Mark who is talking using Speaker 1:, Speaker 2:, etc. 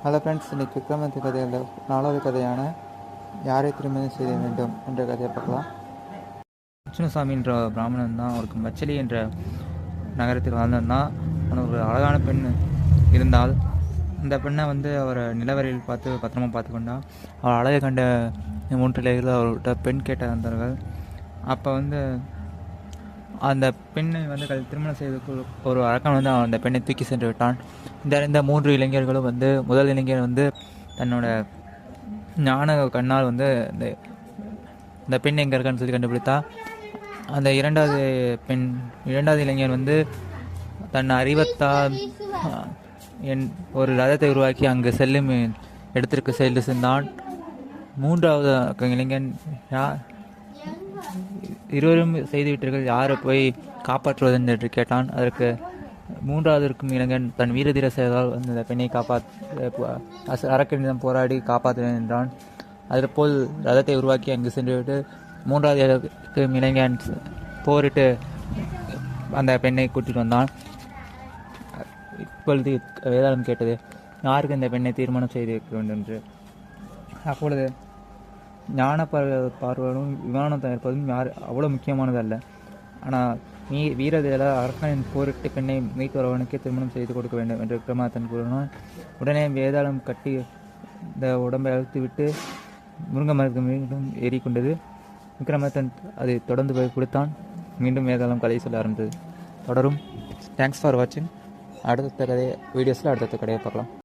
Speaker 1: Hello friends, இன்றைக்கி விக்ரமாதித்ய கதையில் 4வது கதையான யாரை திருமணம் செய்ய வேண்டும் என்ற கதையை பார்க்கலாம். லட்சுமணசாமி என்ற பிராமணன் தான் அவருக்கு மச்சலி என்ற நகரத்தில் வாழ்ந்தான். அவனுக்கு ஒரு அழகான பெண் இருந்தால் அந்த பெண்ணை அவர் நிலவரையில் பார்த்து பத்திரமா பார்த்து கொண்டான். அவள் அழகை கண்ட 3 இளைஞர்கள் அவர்கிட்ட பெண் கேட்ட வந்தார்கள். அப்போ அந்த பெண்ணை திருமணம் செய்வதற்கு ஒரு அரக்கன் அந்த பெண்ணை தூக்கி சென்று விட்டான். இந்த 3 இளைஞர்களும் முதல் இளைஞர் தன்னோட ஞான கண்ணால் இந்த பெண் எங்கே இருக்கான்னு சொல்லி கண்டுபிடித்தா. அந்த இரண்டாவது இளைஞர் தன் அறிவத்தால் ஒரு ரதத்தை உருவாக்கி அங்கு செல்லும் இடத்திற்கு சென்றான். 3வது இளைஞன் இருவரும் செய்துவிட்டீர்கள், யாரை போய் காப்பாற்றுவது என்று கேட்டான். அதற்கு 3வது இருக்கும் இளைஞன் தன் வீரதீர செயலால் அந்த பெண்ணை அரக்கனிடம் போராடி காப்பாற்றுவேன் என்றான். அதுபோல் ரதத்தை உருவாக்கி அங்கு சென்றுவிட்டு 3வது இளைஞன் போரிட்டு அந்த பெண்ணை கூட்டிட்டு வந்தான். இப்பொழுது வேதாளம் கேட்டது, யாருக்கு இந்த பெண்ணை தீர்மானம் செய்து வைக்க வேண்டும் என்று. அப்பொழுது ஞான பார்வையும் விமானம் தயாரிப்பதும் அவ்வளோ முக்கியமானது அல்ல. ஆனால் வீரதேல அரக்கனின் போரிட்டு பெண்ணை மீட்டு வரவனுக்கு திருமணம் செய்து கொடுக்க வேண்டும் என்று விக்ரமாதித்தன் கூறினான். உடனே வேதாளம் கட்டி இந்த உடம்பை அழுத்து விட்டு முருங்கை மரத்துக்கு மீண்டும் ஏறிக்கொண்டது. விக்ரமாதித்தன் அதை தொடர்ந்து போய் கொடுத்தான். மீண்டும் வேதாளம் கதை சொல்ல ஆரம்பித்தது. தொடரும். தேங்க்ஸ் ஃபார் வாட்சிங். அடுத்த கதையை வீடியோஸில் அடுத்த கதையை பார்க்கலாம்.